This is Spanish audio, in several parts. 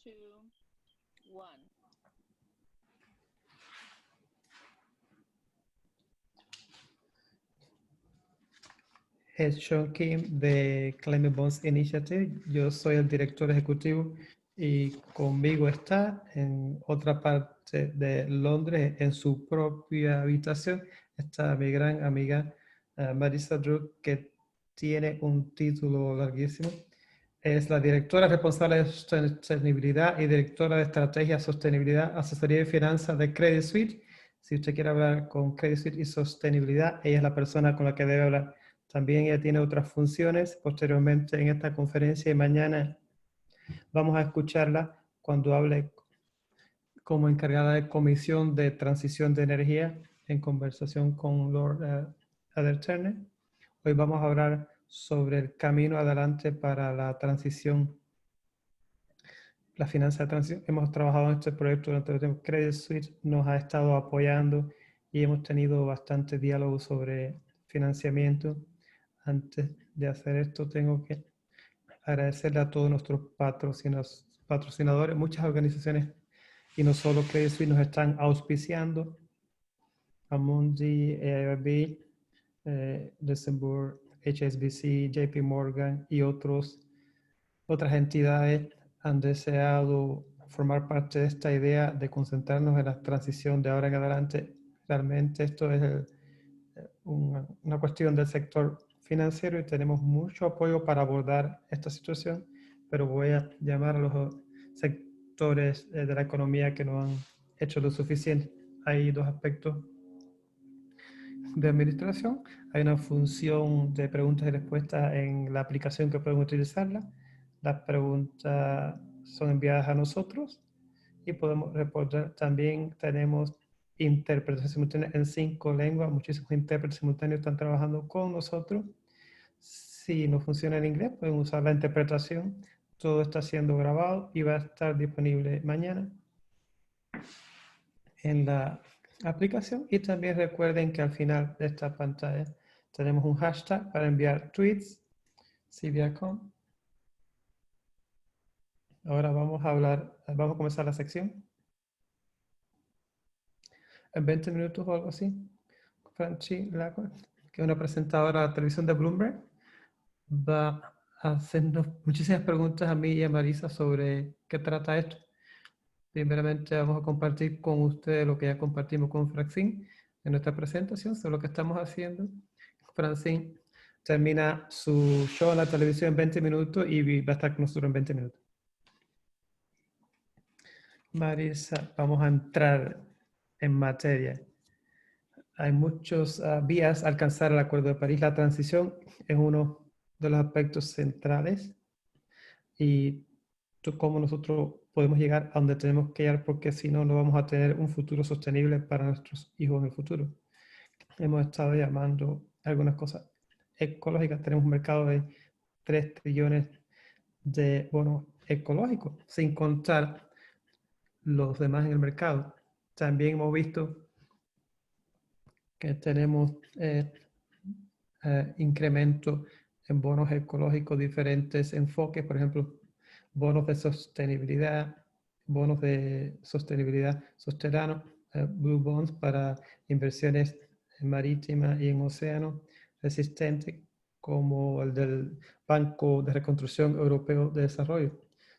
2, 1. Es Sean Kim de Climate Bonds Initiative. Yo soy el director ejecutivo y conmigo está en otra parte de Londres, en su propia habitación, está mi gran amiga Marisa Drew, que tiene un título larguísimo. Es la directora responsable de sostenibilidad y directora de estrategia, sostenibilidad, asesoría y finanzas de Credit Suisse. Si usted quiere hablar con Credit Suisse y sostenibilidad, ella es la persona con la que debe hablar. También ella tiene otras funciones posteriormente en esta conferencia y mañana vamos a escucharla cuando hable como encargada de Comisión de Transición de Energía en conversación con Lord Adair Turner. Hoy vamos a hablar sobre el camino adelante para la transición, la finanza de transición. Hemos trabajado en este proyecto durante el tiempo. Credit Suisse nos ha estado apoyando y hemos tenido bastante diálogo sobre financiamiento. Antes de hacer esto, tengo que agradecerle a todos nuestros patrocinadores. Muchas organizaciones y no solo Credit Suisse nos están auspiciando. Amundi, AIB, Luxembourg, HSBC, JP Morgan y otras entidades han deseado formar parte de esta idea de concentrarnos en la transición de ahora en adelante. Realmente esto es una cuestión del sector financiero y tenemos mucho apoyo para abordar esta situación, pero voy a llamar a los sectores de la economía que no han hecho lo suficiente. Hay dos aspectos de administración. Hay una función de preguntas y respuestas en la aplicación que pueden utilizarla. Las preguntas son enviadas a nosotros y podemos responder. También tenemos intérpretes simultáneos en 5 lenguas. Muchísimos intérpretes simultáneos están trabajando con nosotros. Si no funciona en inglés, pueden usar la interpretación. Todo está siendo grabado y va a estar disponible mañana en la aplicación. Y también recuerden que al final de esta pantalla tenemos un hashtag para enviar tweets. CBICOM. Ahora vamos a comenzar la sección. En 20 minutos o algo así. Franchi Lacua, que es una presentadora de la televisión de Bloomberg, va a hacernos muchísimas preguntas a mí y a Marisa sobre qué trata esto. Primeramente vamos a compartir con ustedes lo que ya compartimos con Francine en nuestra presentación sobre lo que estamos haciendo. Francine termina su show en la televisión en 20 minutos y va a estar con nosotros en 20 minutos. Marisa, vamos a entrar en materia. Hay muchos vías a alcanzar el Acuerdo de París. La transición es uno de los aspectos centrales y cómo nosotros podemos llegar a donde tenemos que llegar, porque si no, no vamos a tener un futuro sostenible para nuestros hijos en el futuro. Hemos estado llamando algunas cosas ecológicas. Tenemos un mercado de 3 trillones de bonos ecológicos, sin contar los demás en el mercado. También hemos visto que tenemos incremento en bonos ecológicos, diferentes enfoques, por ejemplo, bonos de sostenibilidad sosteranos, blue bonds para inversiones marítimas y en océano resistente, como el del Banco de Reconstrucción Europeo de Desarrollo,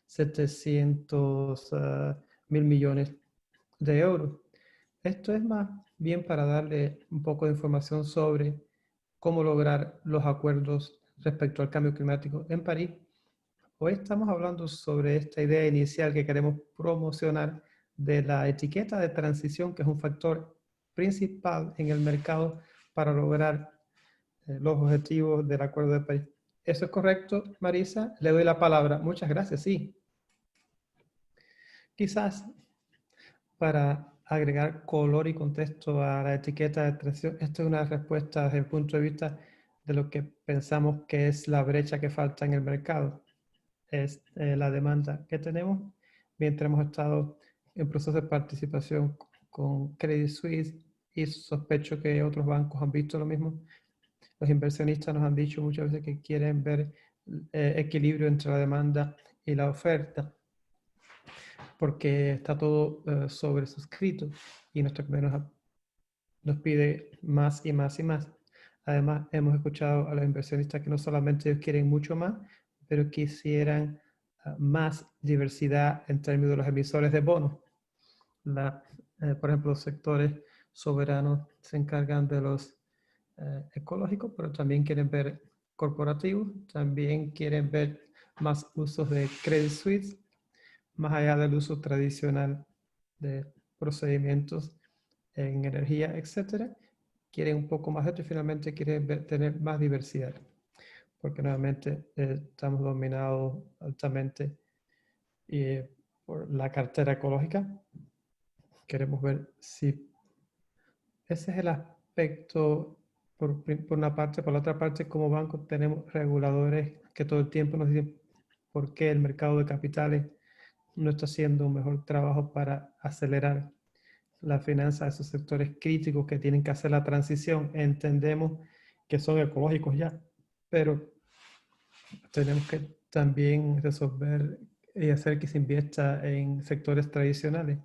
700.000 millones de euros. Esto es más bien para darle un poco de información sobre cómo lograr los acuerdos respecto al cambio climático en París. Hoy estamos hablando sobre esta idea inicial que queremos promocionar de la etiqueta de transición, que es un factor principal en el mercado para lograr los objetivos del Acuerdo de París. ¿Eso es correcto, Marisa? Le doy la palabra. Muchas gracias, sí. Quizás para agregar color y contexto a la etiqueta de transición, esta es una respuesta desde el punto de vista de lo que pensamos que es la brecha que falta en el mercado. Es la demanda que tenemos mientras hemos estado en proceso de participación con Credit Suisse y sospecho que otros bancos han visto lo mismo. Los inversionistas nos han dicho muchas veces que quieren ver equilibrio entre la demanda y la oferta. porque está todo sobresuscrito y nuestro cliente nos pide más y más y más. Además, hemos escuchado a los inversionistas que no solamente ellos quieren mucho más, pero quisieran más diversidad en términos de los emisores de bonos. Por ejemplo, los sectores soberanos se encargan de los ecológicos, pero también quieren ver corporativos, también quieren ver más usos de Credit Suisse, más allá del uso tradicional de procedimientos en energía, etcétera. Quieren un poco más de esto y finalmente quieren tener más diversidad, porque nuevamente estamos dominados altamente por la cartera ecológica. Queremos ver si ese es el aspecto por una parte. Por la otra parte, como banco tenemos reguladores que todo el tiempo nos dicen por qué el mercado de capitales no está haciendo un mejor trabajo para acelerar la finanza de esos sectores críticos que tienen que hacer la transición. Entendemos que son ecológicos ya, pero tenemos que también resolver y hacer que se invierta en sectores tradicionales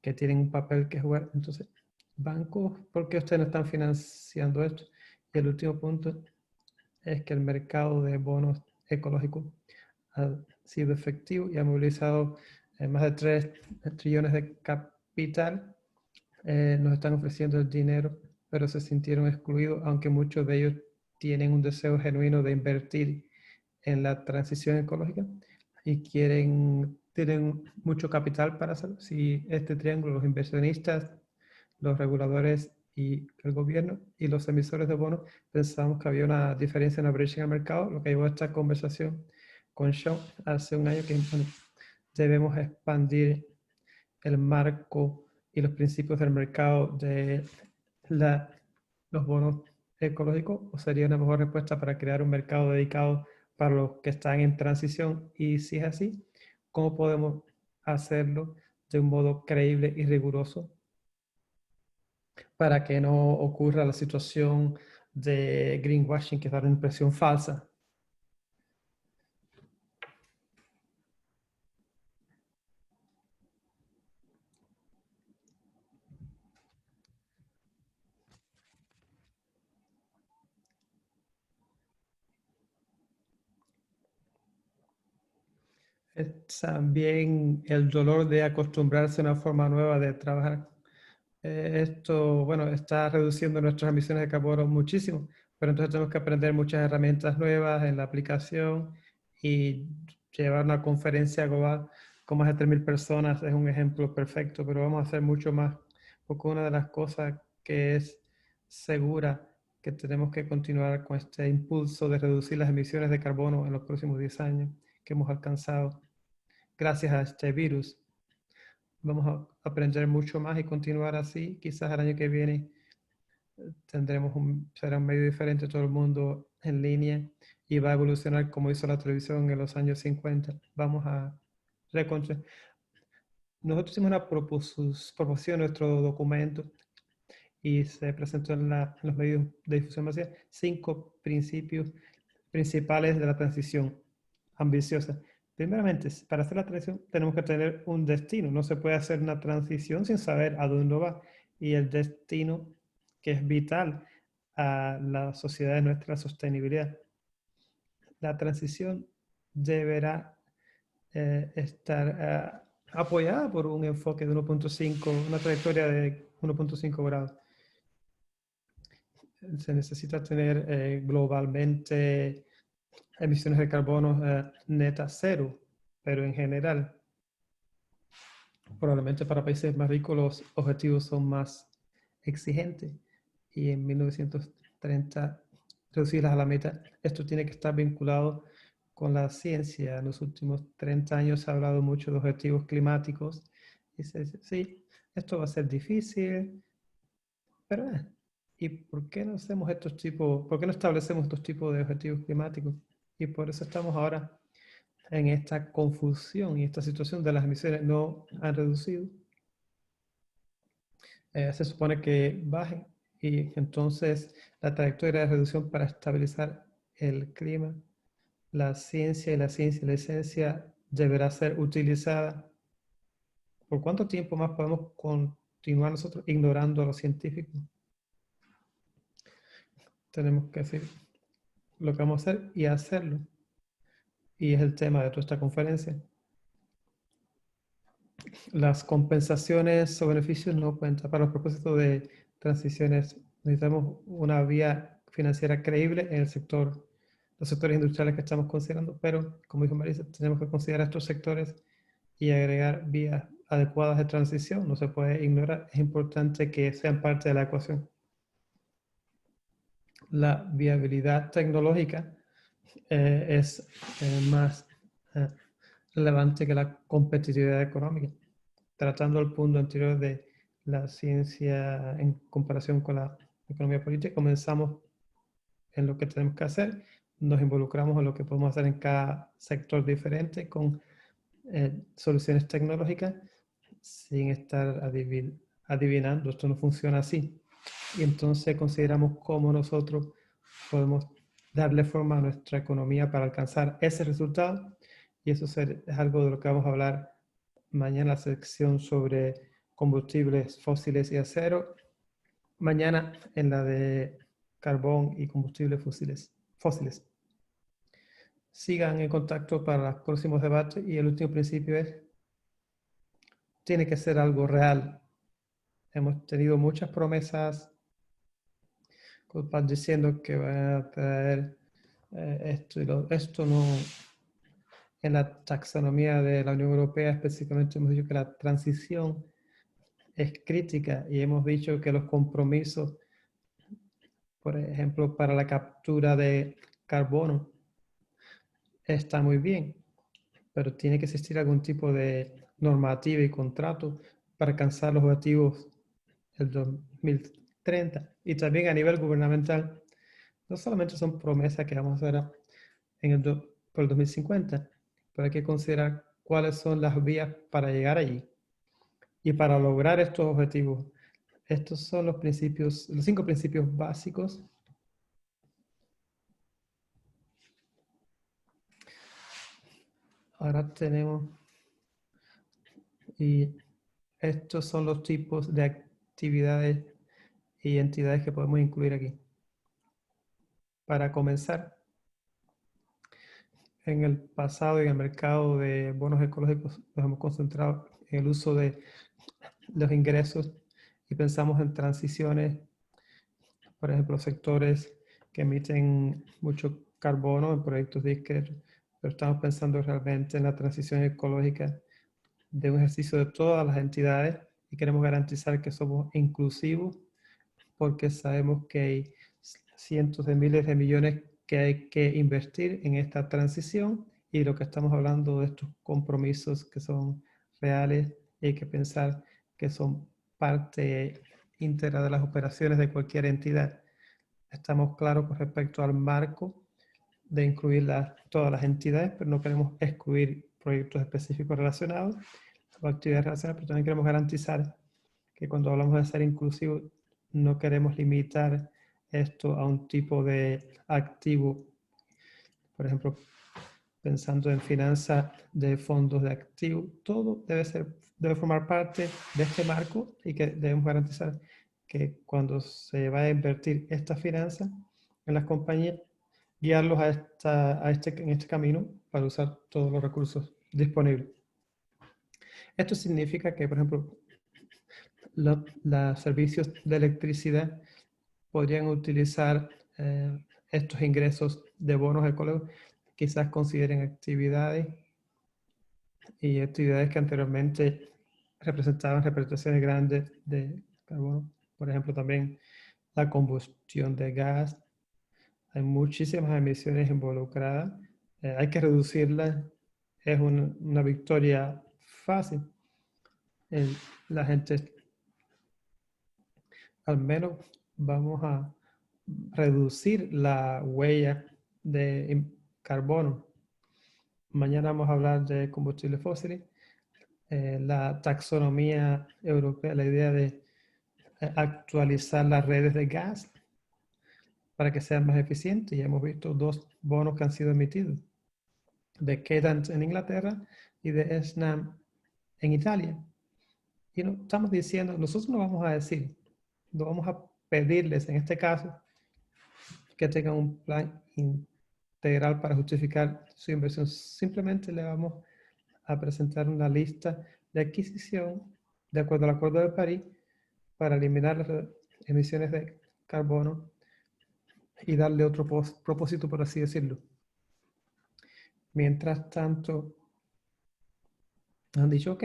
que tienen un papel que jugar. Entonces, bancos, ¿por qué ustedes no están financiando esto? Y el último punto es que el mercado de bonos ecológicos ha sido efectivo y ha movilizado más de 3 trillones de capital. Nos están ofreciendo el dinero, pero se sintieron excluidos, aunque muchos de ellos tienen un deseo genuino de invertir en la transición ecológica y tienen mucho capital para hacerlo. Si este triángulo, los inversionistas, los reguladores y el gobierno y los emisores de bonos, pensamos que había una diferencia en la brecha en el mercado, lo que llevó a esta conversación con Sean hace un año que bueno, debemos expandir el marco y los principios del mercado de los bonos ecológicos, o sería una mejor respuesta para crear un mercado dedicado para los que están en transición. Y si es así, ¿cómo podemos hacerlo de un modo creíble y riguroso para que no ocurra la situación de greenwashing, que es dar una impresión falsa? Es también el dolor de acostumbrarse a una forma nueva de trabajar. Esto, bueno, está reduciendo nuestras emisiones de carbono muchísimo, pero entonces tenemos que aprender muchas herramientas nuevas en la aplicación y llevar una conferencia global con más de 3.000 personas es un ejemplo perfecto, pero vamos a hacer mucho más, porque una de las cosas que es segura que tenemos que continuar con este impulso de reducir las emisiones de carbono en los próximos 10 años que hemos alcanzado gracias a este virus. Vamos a aprender mucho más y continuar así. Quizás el año que viene será un medio diferente, todo el mundo en línea y va a evolucionar como hizo la televisión en los años 50. Vamos a reconstruir. Nosotros hicimos una proposición, nuestro documento, y se presentó en los medios de difusión masiva 5 principios principales de la transición ambiciosa. Primeramente, para hacer la transición tenemos que tener un destino. No se puede hacer una transición sin saber a dónde va. Y el destino que es vital a la sociedad de nuestra sostenibilidad. La transición deberá estar apoyada por un enfoque de 1.5, una trayectoria de 1.5 grados. Se necesita tener globalmente emisiones de carbono netas cero, pero en general, probablemente para países más ricos los objetivos son más exigentes y en 1930 reducirlas a la meta. Esto tiene que estar vinculado con la ciencia. En los últimos 30 años se ha hablado mucho de objetivos climáticos y se dice, sí, esto va a ser difícil, pero ¿y por qué no hacemos por qué no establecemos estos tipos de objetivos climáticos? Y por eso estamos ahora en esta confusión y esta situación de las emisiones no han reducido. Se supone que bajen y entonces la trayectoria de reducción para estabilizar el clima, la ciencia y la ciencia y la ciencia deberá ser utilizada ¿Por cuánto tiempo más podemos continuar nosotros ignorando a los científicos? Tenemos que decir lo que vamos a hacer y hacerlo. Y es el tema de toda esta conferencia. Las compensaciones o beneficios no cuentan. Para los propósitos de transiciones necesitamos una vía financiera creíble en el sector, los sectores industriales que estamos considerando, pero como dijo Marisa, tenemos que considerar estos sectores y agregar vías adecuadas de transición. No se puede ignorar, es importante que sean parte de la ecuación. La viabilidad tecnológica es más relevante que la competitividad económica. Tratando el punto anterior de la ciencia en comparación con la economía política, comenzamos en lo que tenemos que hacer, nos involucramos en lo que podemos hacer en cada sector diferente con soluciones tecnológicas sin estar adivinando, esto no funciona así. Y entonces consideramos cómo nosotros podemos darle forma a nuestra economía para alcanzar ese resultado. Y eso es algo de lo que vamos a hablar mañana en la sección sobre combustibles fósiles y acero. Mañana en la de carbón y combustibles fósiles. Sigan en contacto para los próximos debates y el último principio es, tiene que ser algo real. Hemos tenido muchas promesas diciendo que van a traer esto y esto no. En la taxonomía de la Unión Europea específicamente hemos dicho que la transición es crítica y hemos dicho que los compromisos, por ejemplo, para la captura de carbono, está muy bien, pero tiene que existir algún tipo de normativa y contrato para alcanzar los objetivos del 2030. Y también a nivel gubernamental, no solamente son promesas que vamos a hacer por el 2050, pero hay que considerar cuáles son las vías para llegar allí. Y para lograr estos objetivos, estos son los principios, los 5 principios básicos. Ahora tenemos, y estos son los tipos de actividades y entidades que podemos incluir aquí. Para comenzar, en el pasado y en el mercado de bonos ecológicos nos hemos concentrado en el uso de los ingresos y pensamos en transiciones, por ejemplo, sectores que emiten mucho carbono en proyectos discretos, pero estamos pensando realmente en la transición ecológica de un ejercicio de todas las entidades y queremos garantizar que somos inclusivos porque sabemos que hay cientos de miles de millones que hay que invertir en esta transición y lo que estamos hablando de estos compromisos que son reales y hay que pensar que son parte íntegra de las operaciones de cualquier entidad. Estamos claros con respecto al marco de incluir todas las entidades, pero no queremos excluir proyectos específicos relacionados o actividades relacionadas, pero también queremos garantizar que cuando hablamos de ser inclusivos no queremos limitar esto a un tipo de activo, por ejemplo, pensando en finanzas de fondos de activos, todo debe formar parte de este marco y que debemos garantizar que cuando se va a invertir esta finanza en las compañías, guiarlos en este camino para usar todos los recursos disponibles. Esto significa que, por ejemplo, los servicios de electricidad podrían utilizar estos ingresos de bonos ecológicos, quizás consideren actividades que anteriormente representaban representaciones grandes de carbono. Por ejemplo, también la combustión de gas. Hay muchísimas emisiones involucradas. Hay que reducirlas. Es una victoria fácil. La gente, al menos, vamos a reducir la huella de carbono. Mañana vamos a hablar de combustibles fósiles, la taxonomía europea, la idea de actualizar las redes de gas para que sean más eficientes. Y hemos visto 2 bonos que han sido emitidos, de Cadent en Inglaterra y de Snam en Italia. Y no, estamos diciendo, nosotros no vamos a decir, no vamos a pedirles en este caso que tengan un plan integral para justificar su inversión. Simplemente le vamos a presentar una lista de adquisición de acuerdo al Acuerdo de París para eliminar las emisiones de carbono y darle otro propósito, por así decirlo. Mientras tanto, han dicho, ok,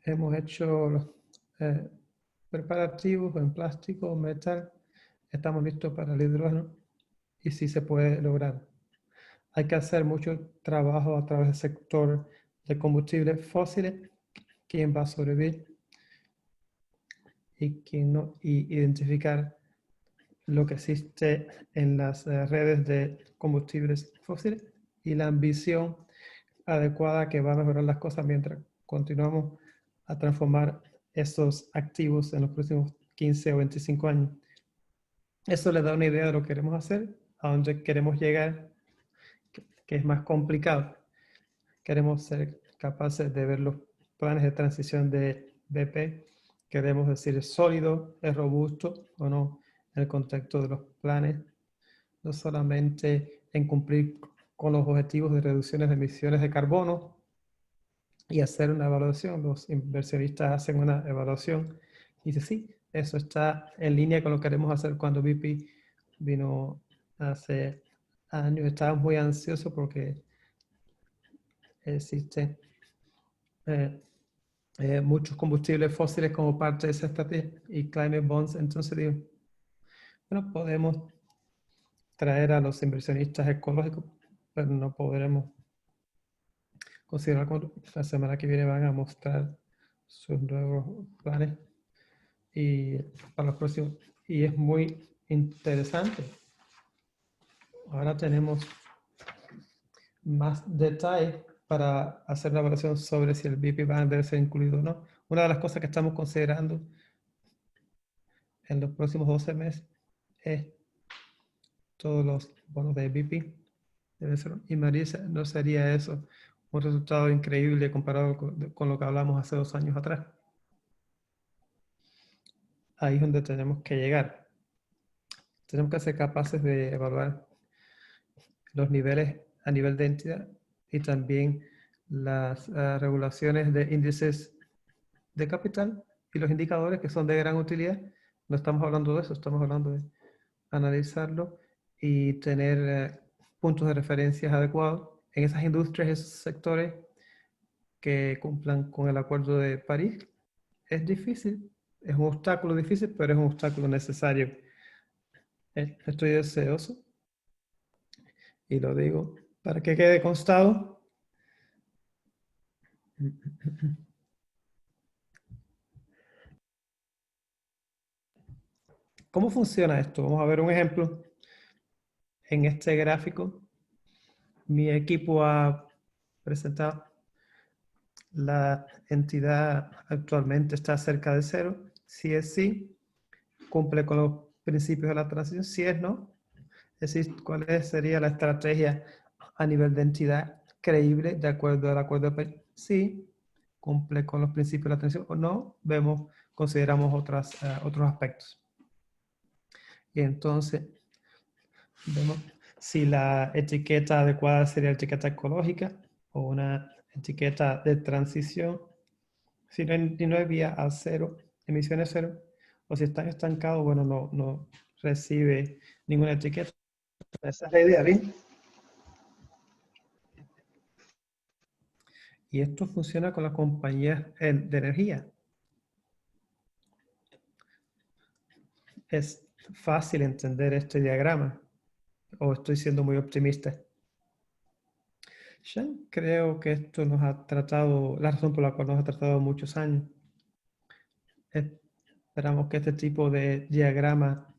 hemos hecho los preparativos en plástico, metal, estamos listos para el hidrógeno y sí se puede lograr. Hay que hacer mucho trabajo a través del sector de combustibles fósiles, quién va a sobrevivir y quién no, y identificar lo que existe en las redes de combustibles fósiles y la ambición adecuada que va a mejorar las cosas mientras continuamos a transformar estos activos en los próximos 15 o 25 años. Eso les da una idea de lo que queremos hacer, a dónde queremos llegar, que es más complicado. Queremos ser capaces de ver los planes de transición de BP. Queremos decir, ¿es sólido, es robusto o no en el contexto de los planes? No solamente en cumplir con los objetivos de reducciones de emisiones de carbono y hacer una evaluación. Los inversionistas hacen una evaluación y dicen, sí, eso está en línea con lo que queremos hacer. Cuando BP vino hace años, estaba muy ansioso porque existen muchos combustibles fósiles como parte de esa estrategia y climate bonds. Entonces digo, bueno, podemos traer a los inversionistas ecológicos, pero no podremos considerar cuando la semana que viene van a mostrar sus nuevos planes y para los próximos. Y es muy interesante. Ahora tenemos más detalles para hacer una evaluación sobre si el BP va a debe ser incluido o no. Una de las cosas que estamos considerando en los próximos 12 meses es todos los bonos de BP. Debe ser, y Marisa, ¿no sería eso un resultado increíble comparado con lo que hablamos hace 2 años atrás? Ahí es donde tenemos que llegar. Tenemos que ser capaces de evaluar los niveles a nivel de entidad y también las regulaciones de índices de capital y los indicadores que son de gran utilidad. No estamos hablando de eso, estamos hablando de analizarlo y tener puntos de referencia adecuados en esas industrias, esos sectores que cumplan con el Acuerdo de París. Es difícil, es un obstáculo difícil, pero es un obstáculo necesario. Estoy deseoso y lo digo para que quede constado. ¿Cómo funciona esto? Vamos a ver un ejemplo. En este gráfico, mi equipo ha presentado la entidad actualmente está cerca de cero. Si es sí, cumple con los principios de la transición. Si es no, es decir, cuál sería la estrategia a nivel de entidad creíble de acuerdo al acuerdo de París. Sí, cumple con los principios de la transición o no, consideramos otros aspectos. Y entonces vemos si la etiqueta adecuada sería la etiqueta ecológica o una etiqueta de transición. Si no hay vía a cero, emisiones cero, o si están estancados, bueno, no recibe ninguna etiqueta. Esa es la idea, ¿bien? Y esto funciona con las compañías de energía. Es fácil entender este diagrama, o estoy siendo muy optimista. Sean, creo que esto nos ha tratado, la razón por la cual nos ha tratado muchos años. Esperamos que este tipo de diagrama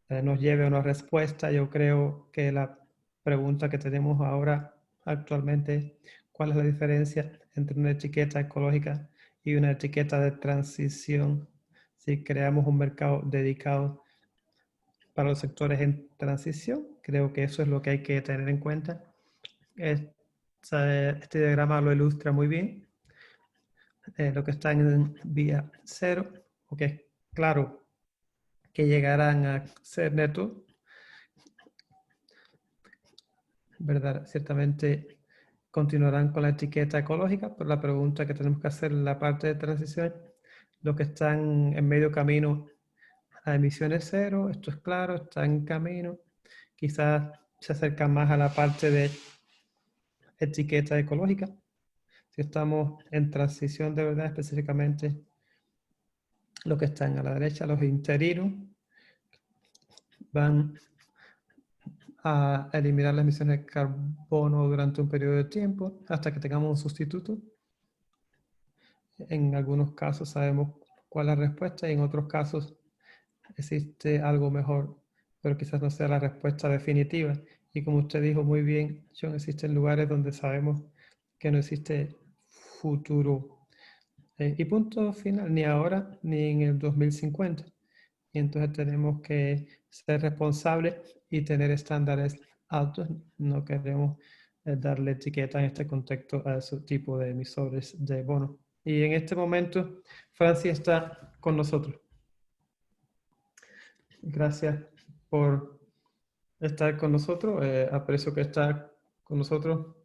nos lleve a una respuesta. Yo creo que la pregunta que tenemos ahora actualmente es ¿cuál es la diferencia entre una etiqueta ecológica y una etiqueta de transición? Si creamos un mercado dedicado para los sectores en transición, creo que eso es lo que hay que tener en cuenta. Este diagrama lo ilustra muy bien. los que están en vía cero, porque claro que llegarán a ser netos, ¿verdad? Ciertamente continuarán con la etiqueta ecológica, pero la pregunta que tenemos que hacer en la parte de transición, los que están en medio camino a emisiones cero, esto es claro, está en camino, quizás se acercan más a la parte de etiqueta ecológica. Si estamos en transición de verdad, específicamente los que están a la derecha, los interinos, van a eliminar las emisiones de carbono durante un periodo de tiempo hasta que tengamos un sustituto. En algunos casos sabemos cuál es la respuesta y en otros casos existe algo mejor, pero quizás no sea la respuesta definitiva. Y como usted dijo muy bien, John, existen lugares donde sabemos que no existe futuro. Y punto final, ni ahora ni en el 2050. Y entonces tenemos que ser responsables y tener estándares altos. No queremos darle etiqueta en este contexto a ese tipo de emisores de bonos. Y en este momento, Francia está con nosotros. Gracias por estar con nosotros. Aprecio que está con nosotros.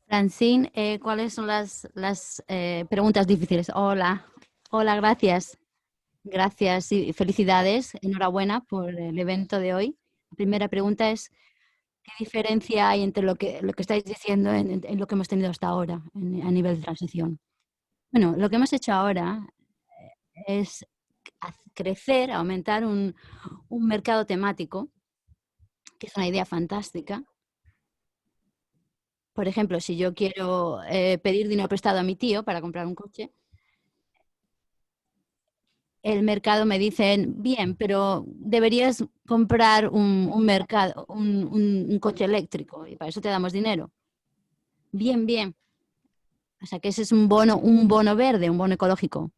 Francine, ¿cuáles son las preguntas difíciles? Hola, hola, gracias. Gracias y felicidades. Enhorabuena por el evento de hoy. La primera pregunta es, ¿qué diferencia hay entre lo que estáis diciendo en lo que hemos tenido hasta ahora a nivel de transición? Bueno, lo que hemos hecho ahora es crecer, aumentar un mercado temático, que es una idea fantástica. Por ejemplo, si yo quiero pedir dinero prestado a mi tío para comprar un coche, el mercado me dice, bien, pero deberías comprar un coche eléctrico y para eso te damos dinero. Bien, bien. O sea que ese es un bono verde, un bono ecológico.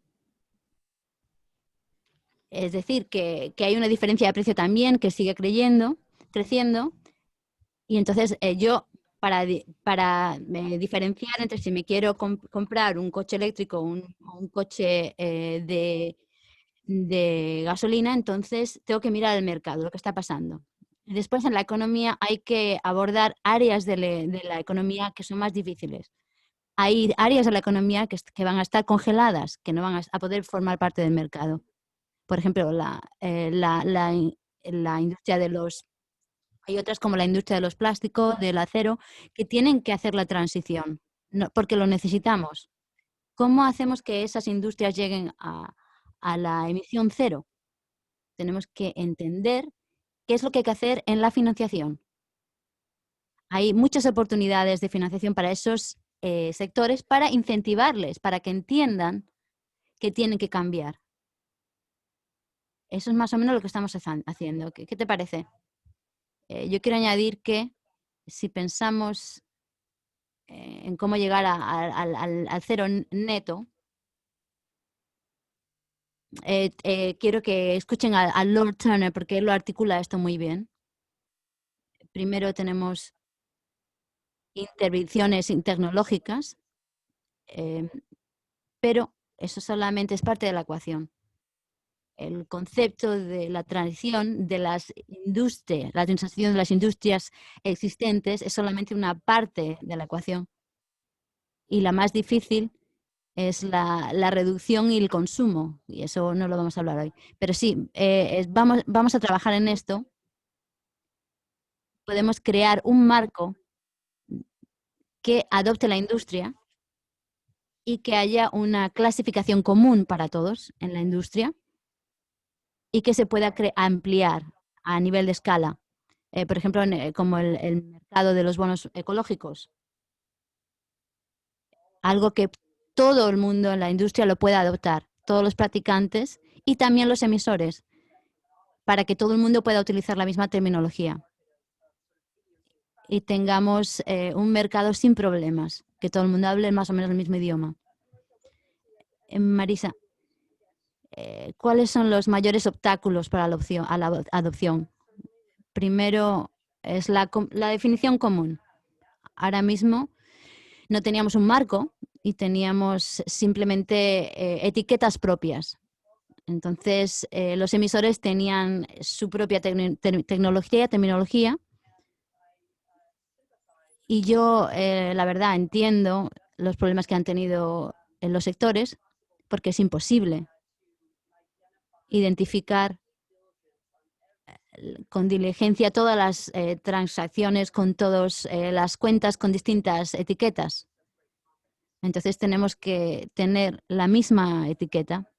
Es decir, que hay una diferencia de precio también que sigue creciendo. Y entonces yo, para diferenciar entre si me quiero comprar un coche eléctrico o un coche de gasolina, entonces tengo que mirar el mercado, lo que está pasando. Después en la economía hay que abordar áreas de la economía que son más difíciles. Hay áreas de la economía que van a estar congeladas, que no van a poder formar parte del mercado. Por ejemplo, la industria de los... Hay otras como la industria de los plásticos, del acero, que tienen que hacer la transición, porque lo necesitamos. ¿Cómo hacemos que esas industrias lleguen a la emisión cero? Tenemos que entender qué es lo que hay que hacer en la financiación. Hay muchas oportunidades de financiación para esos sectores para incentivarles, para que entiendan que tienen que cambiar. Eso es más o menos lo que estamos haciendo. ¿Qué te parece? Yo quiero añadir que si pensamos en cómo llegar al cero neto, quiero que escuchen a Lord Turner porque él lo articula esto muy bien. Primero tenemos intervenciones tecnológicas, pero eso solamente es parte de la ecuación. El concepto de la transición de las industrias, la transición de las industrias existentes es solamente una parte de la ecuación. Y la más difícil es la reducción y el consumo, y eso no lo vamos a hablar hoy. Pero sí, vamos a trabajar en esto. Podemos crear un marco que adopte la industria y que haya una clasificación común para todos en la industria y que se pueda ampliar a nivel de escala. Por ejemplo, como el mercado de los bonos ecológicos. Algo que todo el mundo en la industria lo pueda adoptar, todos los practicantes y también los emisores, para que todo el mundo pueda utilizar la misma terminología y tengamos un mercado sin problemas, que todo el mundo hable más o menos el mismo idioma. Marisa, ¿cuáles son los mayores obstáculos para a la adopción? Primero es la definición común. Ahora mismo no teníamos un marco y teníamos simplemente etiquetas propias. Entonces, los emisores tenían su propia terminología, y yo, la verdad, entiendo los problemas que han tenido en los sectores, porque es imposible identificar con diligencia todas las transacciones con todas las cuentas con distintas etiquetas. Entonces tenemos que tener la misma etiqueta.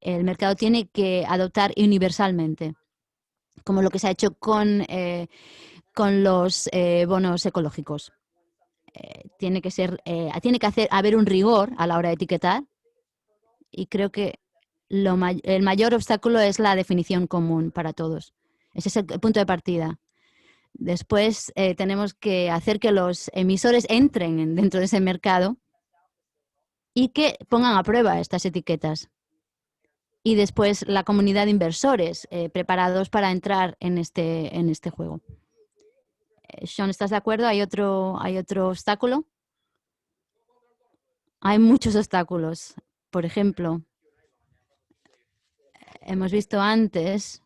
El mercado tiene que adoptar universalmente, como lo que se ha hecho con los bonos ecológicos. Tiene que haber un rigor a la hora de etiquetar, y creo que el mayor obstáculo es la definición común para todos. Ese es el punto de partida. Después tenemos que hacer que los emisores entren dentro de ese mercado y que pongan a prueba estas etiquetas. Y después la comunidad de inversores preparados para entrar en este juego. Sean, ¿estás de acuerdo? ¿Hay otro obstáculo? Hay muchos obstáculos. Por ejemplo, hemos visto antes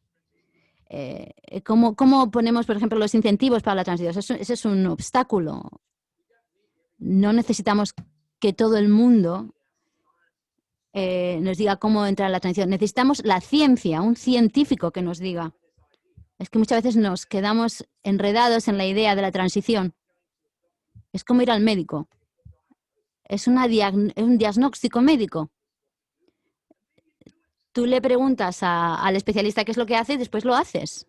cómo ponemos, por ejemplo, los incentivos para la transición. Ese es un obstáculo. No necesitamos que todo el mundo nos diga cómo entrar en la transición. Necesitamos la ciencia, un científico que nos diga. Es que muchas veces nos quedamos enredados en la idea de la transición. Es como ir al médico. Es un diagnóstico médico. Tú le preguntas al especialista qué es lo que hace y después lo haces.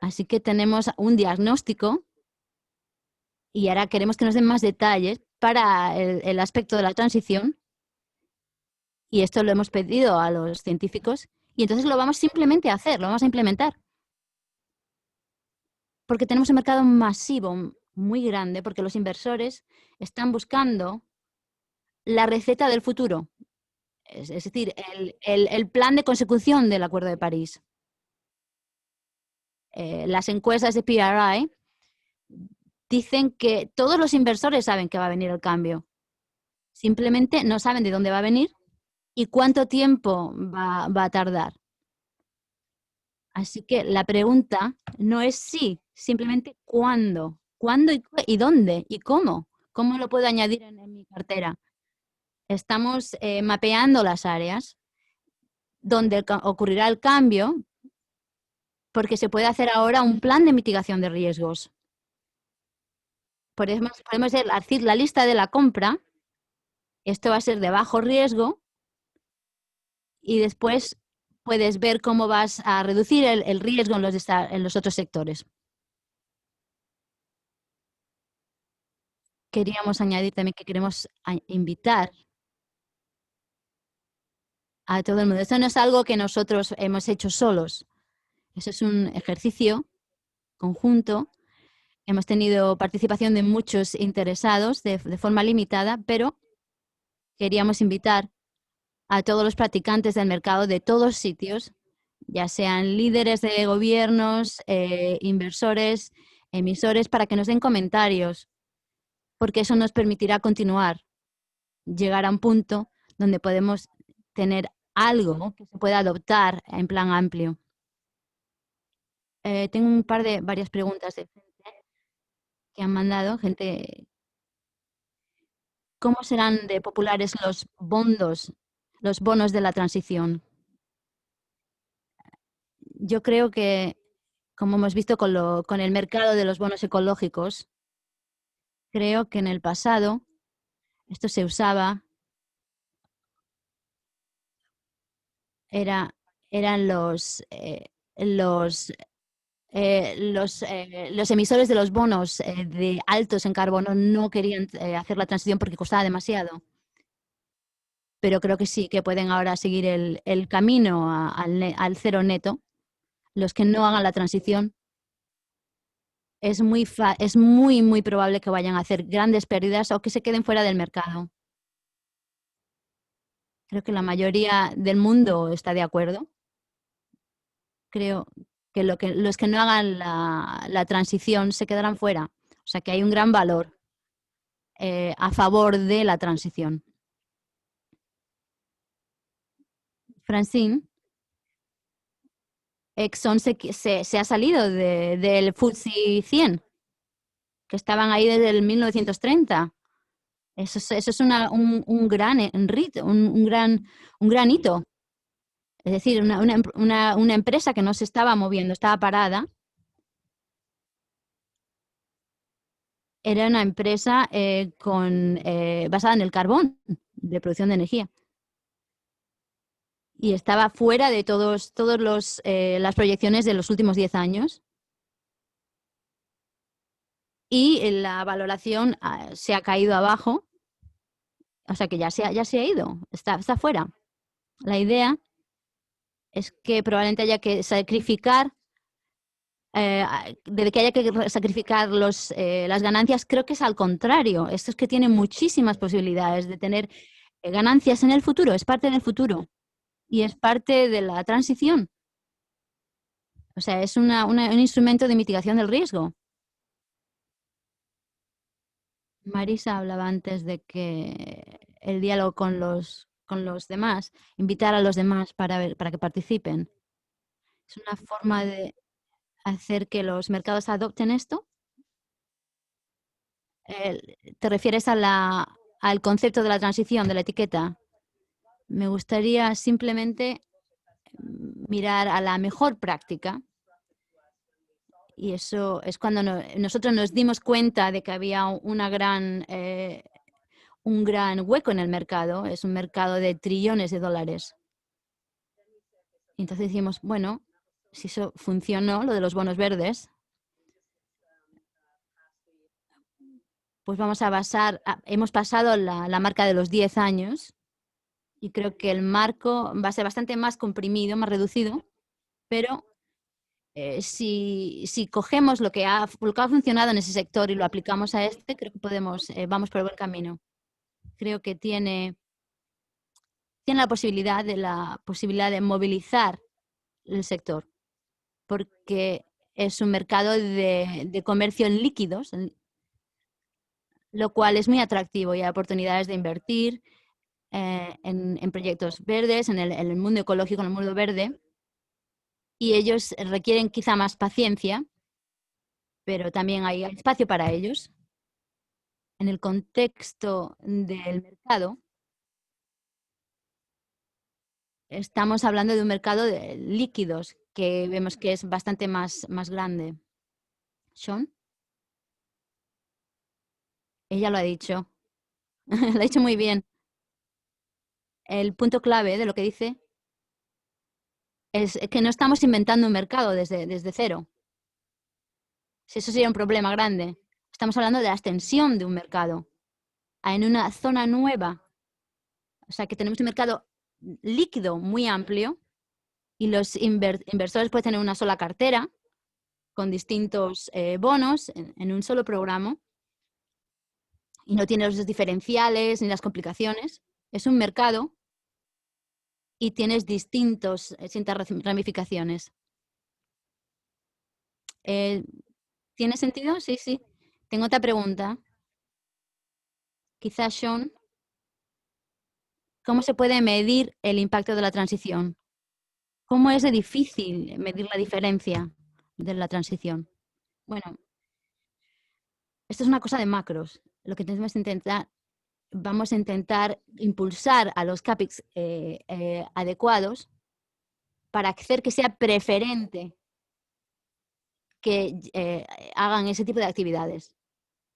Así que tenemos un diagnóstico y ahora queremos que nos den más detalles para el aspecto de la transición. Y esto lo hemos pedido a los científicos y entonces lo vamos simplemente a hacer, lo vamos a implementar. Porque tenemos un mercado masivo muy grande, porque los inversores están buscando la receta del futuro. Es decir, el plan de consecución del Acuerdo de París. Las encuestas de PRI dicen que todos los inversores saben que va a venir el cambio. Simplemente no saben de dónde va a venir y cuánto tiempo va a tardar. Así que la pregunta no es si, simplemente cuándo. ¿Cuándo y dónde? ¿Y cómo? ¿Cómo lo puedo añadir en mi cartera? Estamos mapeando las áreas donde ocurrirá el cambio, porque se puede hacer ahora un plan de mitigación de riesgos. Podemos hacer la lista de la compra. Esto va a ser de bajo riesgo y después puedes ver cómo vas a reducir el riesgo en los otros sectores. Queríamos añadir también que queremos invitar a todo el mundo. Esto no es algo que nosotros hemos hecho solos. Eso es un ejercicio conjunto. Hemos tenido participación de muchos interesados de forma limitada, pero queríamos invitar a todos los practicantes del mercado de todos sitios, ya sean líderes de gobiernos, inversores, emisores, para que nos den comentarios, porque eso nos permitirá continuar, llegar a un punto donde podemos tener algo que se pueda adoptar en plan amplio. Tengo varias preguntas de gente que han mandado, gente. ¿Cómo serán de populares los bonos de la transición? Yo creo que, como hemos visto con el mercado de los bonos ecológicos, creo que en el pasado esto se usaba, eran los emisores de los bonos de altos en carbono no querían hacer la transición porque costaba demasiado. Pero creo que sí, que pueden ahora seguir el camino al cero neto. Los que no hagan la transición es muy probable que vayan a hacer grandes pérdidas o que se queden fuera del mercado. Creo que la mayoría del mundo está de acuerdo. Creo que los que no hagan la transición se quedarán fuera. O sea que hay un gran valor a favor de la transición. Francine, Exxon se ha salido del FTSE 100, que estaban ahí desde el 1930. Eso es un gran rito, un gran hito. Es decir, una empresa que no se estaba moviendo, estaba parada. Era una empresa basada en el carbón, de producción de energía. Y estaba fuera de todas las proyecciones de los últimos 10 años. Y la valoración se ha caído abajo. O sea que ya se ha ido, está fuera. La idea es que probablemente haya que sacrificar, de que haya que sacrificar las ganancias, creo que es al contrario. Esto es que tiene muchísimas posibilidades de tener ganancias en el futuro, es parte del futuro y es parte de la transición. O sea, es un instrumento de mitigación del riesgo. Marisa hablaba antes de que el diálogo con los demás, invitar a los demás para que participen. Es una forma de hacer que los mercados adopten esto. ¿Te refieres al concepto de la transición, de la etiqueta? Me gustaría simplemente mirar a la mejor práctica. Y eso es cuando nosotros nos dimos cuenta de que había un gran hueco en el mercado. Es un mercado de trillones de dólares. Y entonces dijimos, bueno, si eso funcionó, lo de los bonos verdes, pues vamos a hemos pasado la marca de los 10 años y creo que el marco va a ser bastante más comprimido, más reducido, pero si cogemos lo que ha funcionado en ese sector y lo aplicamos a este, creo que vamos por el buen camino. Creo que tiene la posibilidad de movilizar el sector, porque es un mercado de comercio en líquidos, lo cual es muy atractivo y hay oportunidades de invertir en proyectos verdes, en el mundo ecológico, en el mundo verde, y ellos requieren quizá más paciencia, pero también hay espacio para ellos. En el contexto del mercado, estamos hablando de un mercado de líquidos que vemos que es bastante más grande. ¿Sean? Ella lo ha dicho. Lo ha dicho muy bien. El punto clave de lo que dice es que no estamos inventando un mercado desde cero. Si eso sería un problema grande. Estamos hablando de la extensión de un mercado en una zona nueva. O sea, que tenemos un mercado líquido muy amplio y los inversores pueden tener una sola cartera con distintos bonos en un solo programa y no tiene los diferenciales ni las complicaciones. Es un mercado y tienes distintas ramificaciones. ¿Tiene sentido? Sí, sí. Tengo otra pregunta. Quizás, Sean, ¿cómo se puede medir el impacto de la transición? ¿Cómo es de difícil medir la diferencia de la transición? Bueno, esto es una cosa de macros. Lo que tenemos que vamos a intentar impulsar a los CAPEX adecuados para hacer que sea preferente que hagan ese tipo de actividades.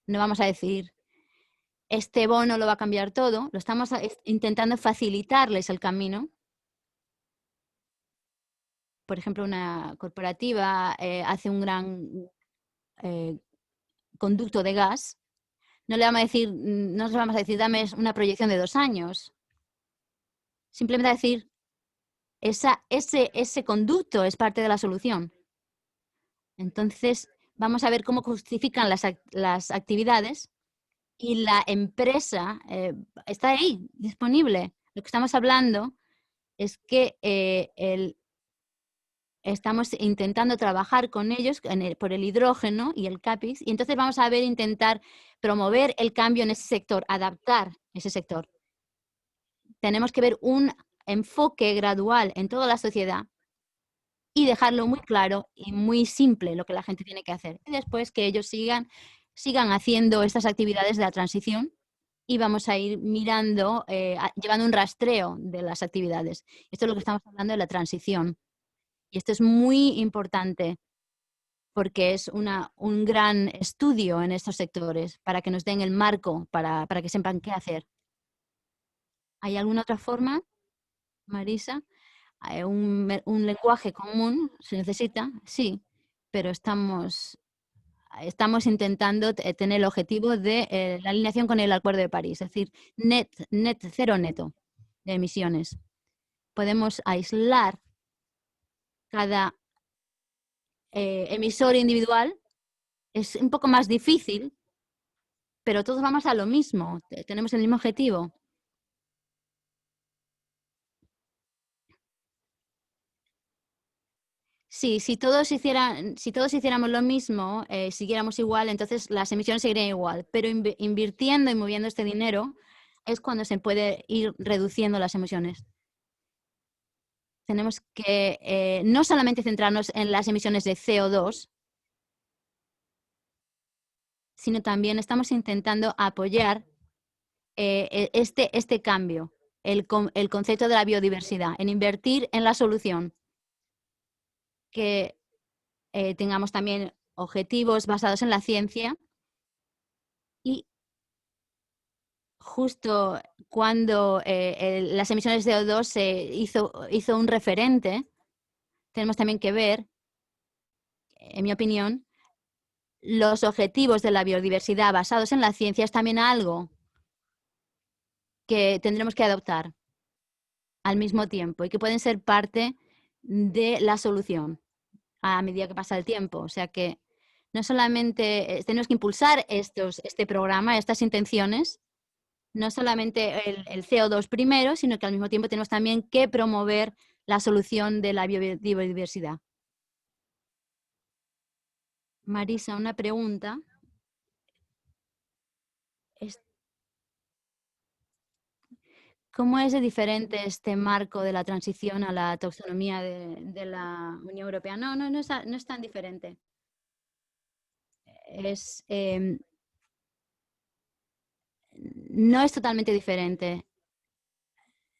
No vamos a decir, este bono lo va a cambiar todo, lo estamos intentando facilitarles el camino. Por ejemplo, una corporativa hace un gran conducto de gas, no le vamos a decir, dame una proyección de 2 años. Simplemente decir, ese conducto es parte de la solución. Entonces, vamos a ver cómo justifican las actividades y la empresa está ahí, disponible. Lo que estamos hablando es que estamos intentando trabajar con ellos por el hidrógeno y el CAPEX, y entonces vamos a ver, intentar promover el cambio en ese sector, adaptar ese sector. Tenemos que ver un enfoque gradual en toda la sociedad y dejarlo muy claro y muy simple lo que la gente tiene que hacer. Y después que ellos sigan haciendo estas actividades de la transición y vamos a ir mirando, llevando un rastreo de las actividades. Esto es lo que estamos hablando de la transición. Y esto es muy importante porque es un gran estudio en estos sectores para que nos den el marco, para que sepan qué hacer. ¿Hay alguna otra forma, Marisa? Un lenguaje común se necesita, sí, pero estamos intentando tener el objetivo de la alineación con el Acuerdo de París, es decir, cero neto de emisiones. Podemos aislar cada emisor individual, es un poco más difícil, pero todos vamos a lo mismo, tenemos el mismo objetivo. Sí, si todos hiciéramos lo mismo, siguiéramos igual, entonces las emisiones seguirían igual. Pero invirtiendo y moviendo este dinero es cuando se puede ir reduciendo las emisiones. Tenemos que no solamente centrarnos en las emisiones de CO2, sino también estamos intentando apoyar este cambio, el concepto de la biodiversidad, en invertir en la solución, que tengamos también objetivos basados en la ciencia. Y justo cuando las emisiones de CO2 se hizo un referente, tenemos también que ver, en mi opinión, los objetivos de la biodiversidad basados en la ciencia es también algo que tendremos que adoptar al mismo tiempo y que pueden ser parte de la solución a medida que pasa el tiempo. O sea que no solamente tenemos que impulsar este programa, estas intenciones, no solamente el CO2 primero, sino que al mismo tiempo tenemos también que promover la solución de la biodiversidad. Marisa, una pregunta. ¿Cómo es de diferente este marco de la transición a la taxonomía de la Unión Europea? No es tan diferente. No es totalmente diferente.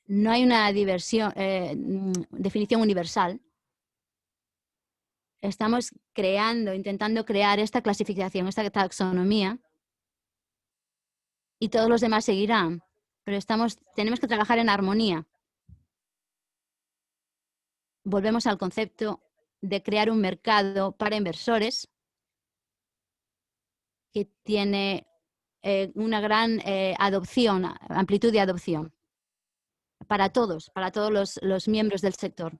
No hay una definición universal. Estamos intentando crear esta clasificación, esta taxonomía, y todos los demás seguirán. Pero tenemos que trabajar en armonía. Volvemos al concepto de crear un mercado para inversores que tiene una gran amplitud de adopción para todos los miembros del sector.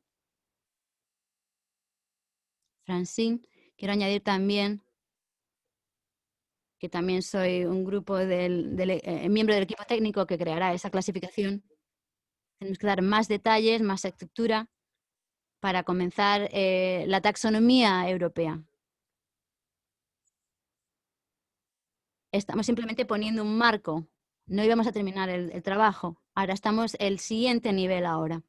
Francine, quiero añadir también que también soy un grupo miembro del equipo técnico que creará esa clasificación. Tenemos que dar más detalles, más estructura para comenzar la taxonomía europea. Estamos simplemente poniendo un marco. No íbamos a terminar el trabajo. Ahora estamos el siguiente nivel ahora.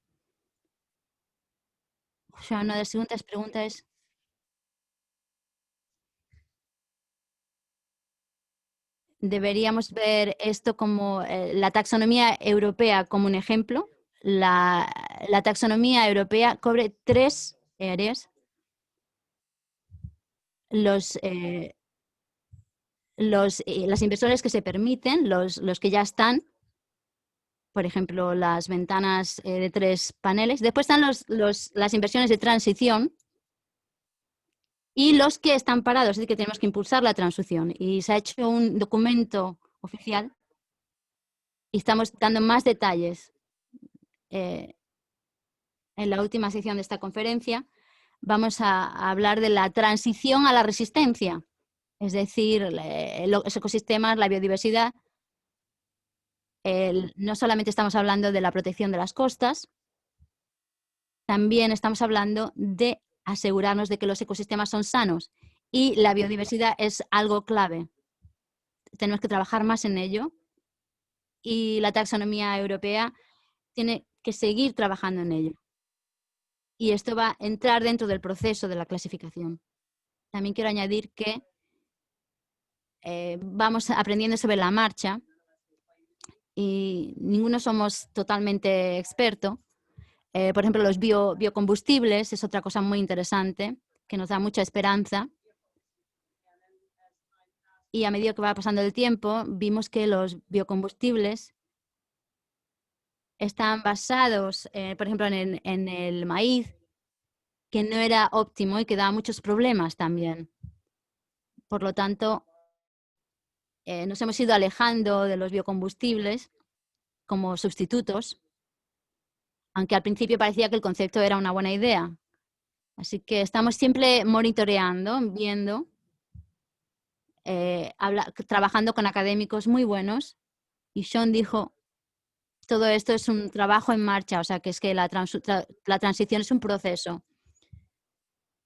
O sea, una de las siguientes preguntas es: ¿deberíamos ver esto como la taxonomía europea como un ejemplo? La taxonomía europea cubre 3 áreas. Las inversiones que se permiten, los que ya están, por ejemplo, las ventanas de 3 paneles. Después están las inversiones de transición y los que están parados, es decir, que tenemos que impulsar la transición. Y se ha hecho un documento oficial y estamos dando más detalles en la última sección de esta conferencia. vamos a hablar de la transición a la resistencia, es decir, los ecosistemas, la biodiversidad. No solamente estamos hablando de la protección de las costas, también estamos hablando de asegurarnos de que los ecosistemas son sanos y la biodiversidad es algo clave. Tenemos que trabajar más en ello y la taxonomía europea tiene que seguir trabajando en ello. Y esto va a entrar dentro del proceso de la clasificación. También quiero añadir que vamos aprendiendo sobre la marcha y ninguno somos totalmente experto. Por ejemplo, los biocombustibles es otra cosa muy interesante que nos da mucha esperanza. Y a medida que va pasando el tiempo, vimos que los biocombustibles están basados, por ejemplo, en el maíz, que no era óptimo y que daba muchos problemas también. Por lo tanto, nos hemos ido alejando de los biocombustibles como sustitutos, aunque al principio parecía que el concepto era una buena idea. Así que estamos siempre monitoreando, viendo, trabajando con académicos muy buenos. Y Sean dijo, todo esto es un trabajo en marcha, o sea que es que la transición es un proceso.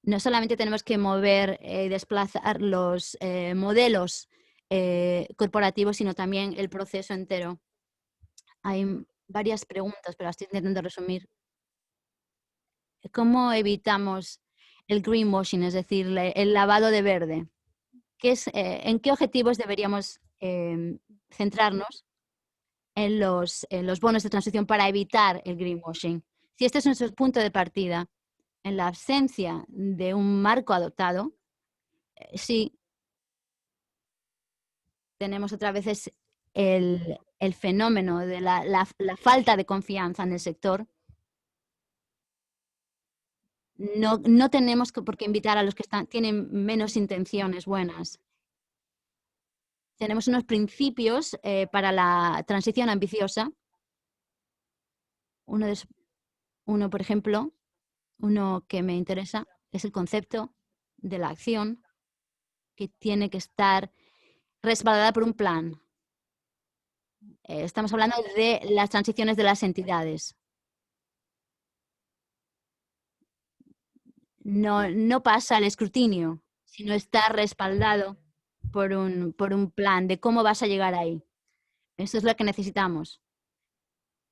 No solamente tenemos que mover y desplazar los modelos corporativos, sino también el proceso entero. Hay varias preguntas, pero las estoy intentando resumir. ¿Cómo evitamos el greenwashing, es decir, el lavado de verde? ¿En qué objetivos deberíamos centrarnos en los bonos de transición para evitar el greenwashing? Si este es nuestro punto de partida, en la ausencia de un marco adoptado, sí tenemos otra vez el fenómeno de la falta de confianza en el sector. No tenemos por qué invitar a los que tienen menos intenciones buenas. Tenemos unos principios para la transición ambiciosa. Uno, por ejemplo, uno que me interesa es el concepto de la acción que tiene que estar respaldada por un plan. Estamos hablando de las transiciones de las entidades. No pasa el escrutinio, sino está respaldado por un plan de cómo vas a llegar ahí. Eso es lo que necesitamos.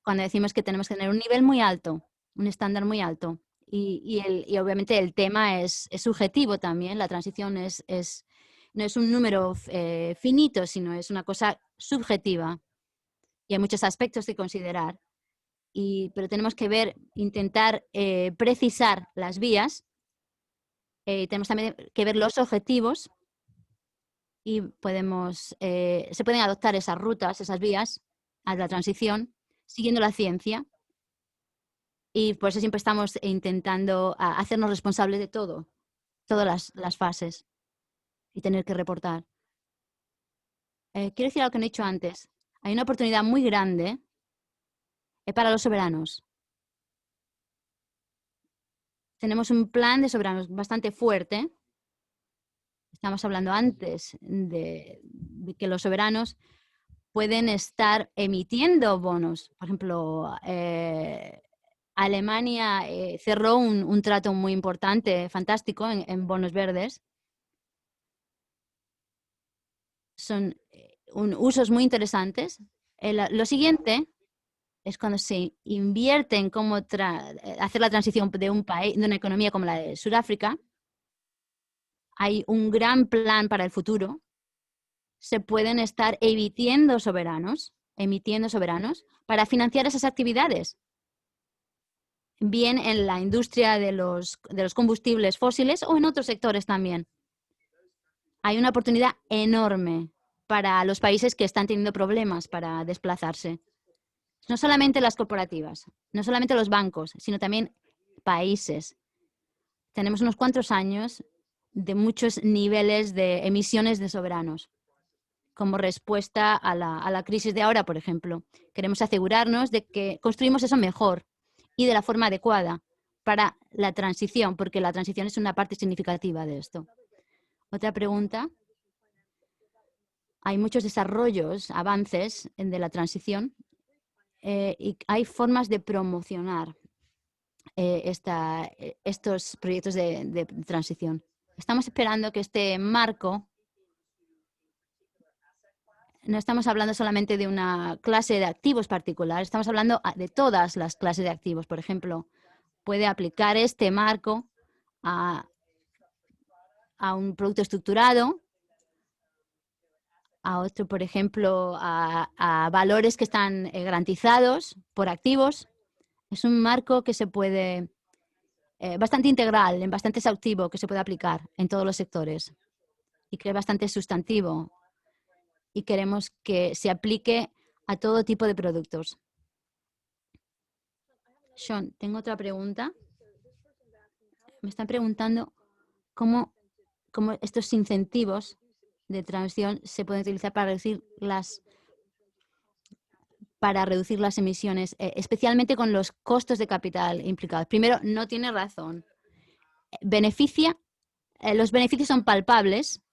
Cuando decimos que tenemos que tener un nivel muy alto, un estándar muy alto. Y obviamente el tema es subjetivo también. La transición no es un número finito, sino es una cosa subjetiva. Y hay muchos aspectos que considerar. Pero tenemos que intentar precisar las vías. Tenemos también que ver los objetivos y se pueden adoptar esas rutas, esas vías a la transición, siguiendo la ciencia. Y por eso siempre estamos intentando hacernos responsables de todas las fases y tener que reportar. Quiero decir algo que no he dicho antes. Hay una oportunidad muy grande para los soberanos. Tenemos un plan de soberanos bastante fuerte. Estamos hablando antes de que los soberanos pueden estar emitiendo bonos. Por ejemplo, Alemania cerró un trato muy importante, fantástico, en bonos verdes. Son usos muy interesantes. Lo siguiente es cuando se invierte en cómo hacer la transición de un país, de una economía como la de Sudáfrica. Hay un gran plan para el futuro. Se pueden estar emitiendo soberanos para financiar esas actividades. Bien en la industria de los combustibles fósiles o en otros sectores también. Hay una oportunidad enorme para los países que están teniendo problemas para desplazarse. No solamente las corporativas, no solamente los bancos, sino también países. Tenemos unos cuantos años de muchos niveles de emisiones de soberanos como respuesta a la crisis de ahora, por ejemplo. Queremos asegurarnos de que construimos eso mejor y de la forma adecuada para la transición, porque la transición es una parte significativa de esto. Otra pregunta. Hay muchos desarrollos, avances de la transición y hay formas de promocionar estos proyectos de transición. Estamos esperando que este marco, no estamos hablando solamente de una clase de activos particular, estamos hablando de todas las clases de activos. Por ejemplo, puede aplicar este marco a un producto estructurado, a otro, por ejemplo, a valores que están garantizados por activos. Es un marco que se puede, bastante integral, bastante exhaustivo, que se puede aplicar en todos los sectores y que es bastante sustantivo y queremos que se aplique a todo tipo de productos. Sean, tengo otra pregunta. Me están preguntando cómo estos incentivos de transición se pueden utilizar para reducir las emisiones, especialmente con los costos de capital implicados. Primero, no tiene razón. Los beneficios son palpables.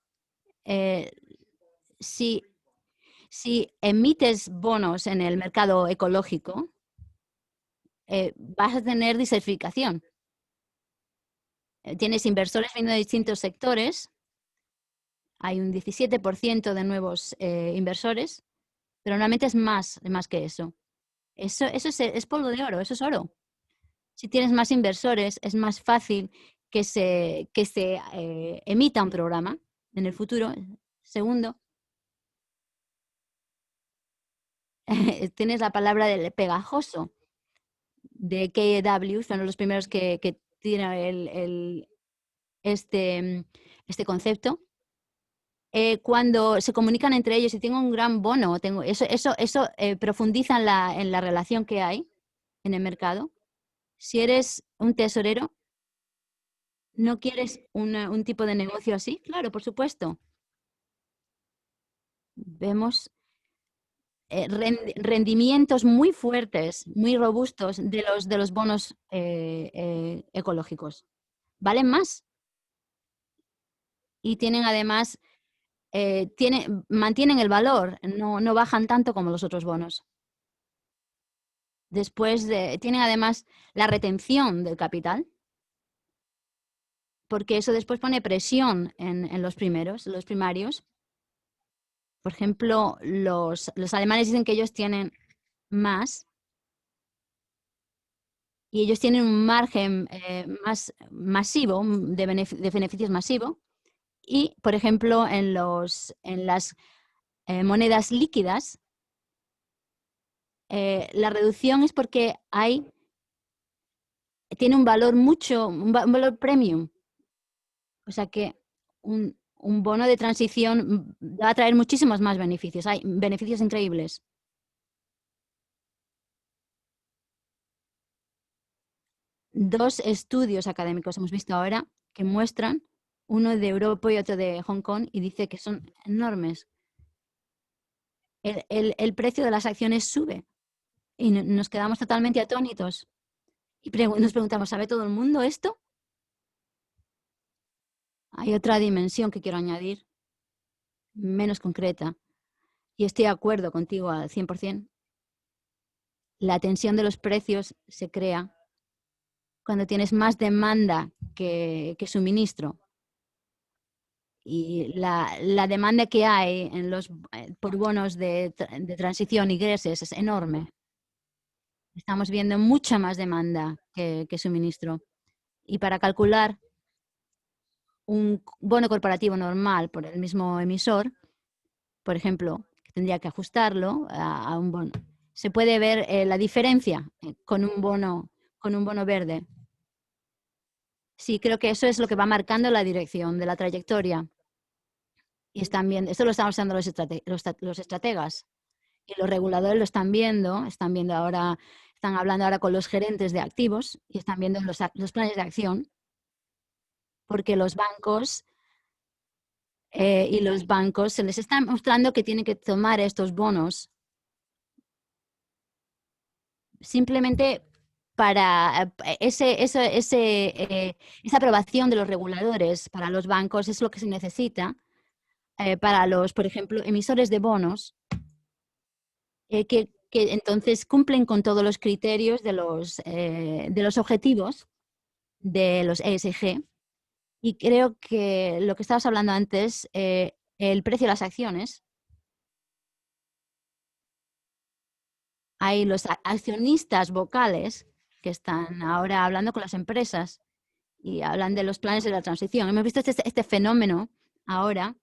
Si emites bonos en el mercado ecológico, vas a tener diversificación. Tienes inversores viniendo de distintos sectores. Hay un 17% de nuevos inversores, pero normalmente es más que eso. Eso es polvo de oro, eso es oro. Si tienes más inversores, es más fácil que se emita un programa en el futuro. Segundo, tienes la palabra del pegajoso de KW, son los primeros que tienen este concepto. Cuando se comunican entre ellos y tengo un gran bono, eso profundiza en la relación que hay en el mercado. Si eres un tesorero, ¿no quieres un tipo de negocio así? Claro, por supuesto. Vemos rendimientos muy fuertes, muy robustos de los bonos ecológicos. Valen más. Y tienen además, mantienen el valor, no bajan tanto como los otros bonos. Tienen además la retención del capital, porque eso después pone presión en los primarios. Por ejemplo, los alemanes dicen que ellos tienen más y ellos tienen un margen más masivo, de beneficios masivo. Y, por ejemplo, en las monedas líquidas, la reducción es porque tiene un valor un valor premium. O sea que un bono de transición va a traer muchísimos más beneficios. Hay beneficios increíbles. Dos estudios académicos hemos visto ahora que muestran, uno de Europa y otro de Hong Kong, y dice que son enormes. El precio de las acciones sube y nos quedamos totalmente atónitos. Y nos preguntamos, ¿sabe todo el mundo esto? Hay otra dimensión que quiero añadir, menos concreta, y estoy de acuerdo contigo al 100%. La tensión de los precios se crea cuando tienes más demanda que suministro. Y la demanda que hay por bonos de transición y GRESES es enorme. Estamos viendo mucha más demanda que suministro. Y para calcular un bono corporativo normal por el mismo emisor, por ejemplo, tendría que ajustarlo a un bono. Se puede ver la diferencia con un bono verde. Sí, creo que eso es lo que va marcando la dirección de la trayectoria. Y esto lo están usando los estrategas. Y los reguladores lo están viendo ahora, están hablando ahora con los gerentes de activos y están viendo los planes de acción, porque los bancos se les está mostrando que tienen que tomar estos bonos simplemente para esa aprobación de los reguladores para los bancos es lo que se necesita para los, por ejemplo, emisores de bonos que entonces cumplen con todos los criterios de los objetivos de los ESG. Y creo que lo que estabas hablando antes, el precio de las acciones, hay los accionistas vocales que están ahora hablando con las empresas y hablan de los planes de la transición. Hemos visto este fenómeno ahora.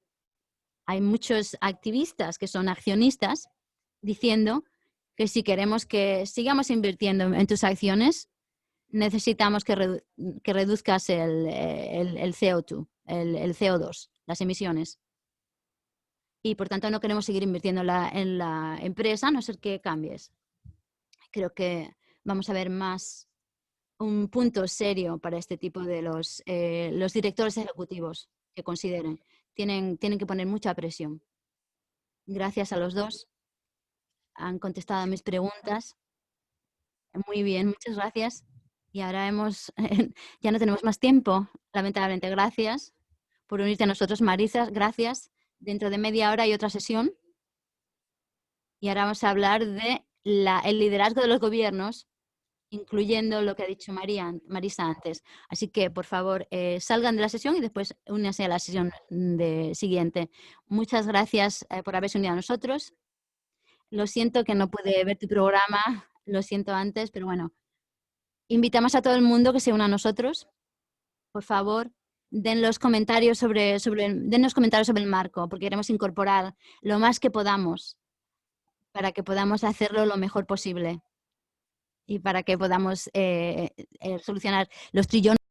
Hay muchos activistas que son accionistas diciendo que si queremos que sigamos invirtiendo en tus acciones, necesitamos que reduzcas el CO2, el CO2, las emisiones. Y por tanto no queremos seguir invirtiendo en la empresa, a no ser que cambies. Creo que vamos a ver más un punto serio para este tipo de los directores ejecutivos que consideren. Tienen que poner mucha presión. Gracias a los dos. Han contestado a mis preguntas. Muy bien, muchas gracias. Y ahora ya no tenemos más tiempo, lamentablemente. Gracias por unirte a nosotros, Marisa. Gracias. Dentro de media hora hay otra sesión. Y ahora vamos a hablar de el liderazgo de los gobiernos, incluyendo lo que ha dicho Marisa antes. Así que, por favor, salgan de la sesión y después únanse a la sesión siguiente. Muchas gracias por haberse unido a nosotros. Lo siento que no pude ver tu programa, lo siento antes, pero bueno. Invitamos a todo el mundo que se una a nosotros. Por favor, denos comentarios sobre el marco, porque queremos incorporar lo más que podamos para que podamos hacerlo lo mejor posible y para que podamos solucionar los trillones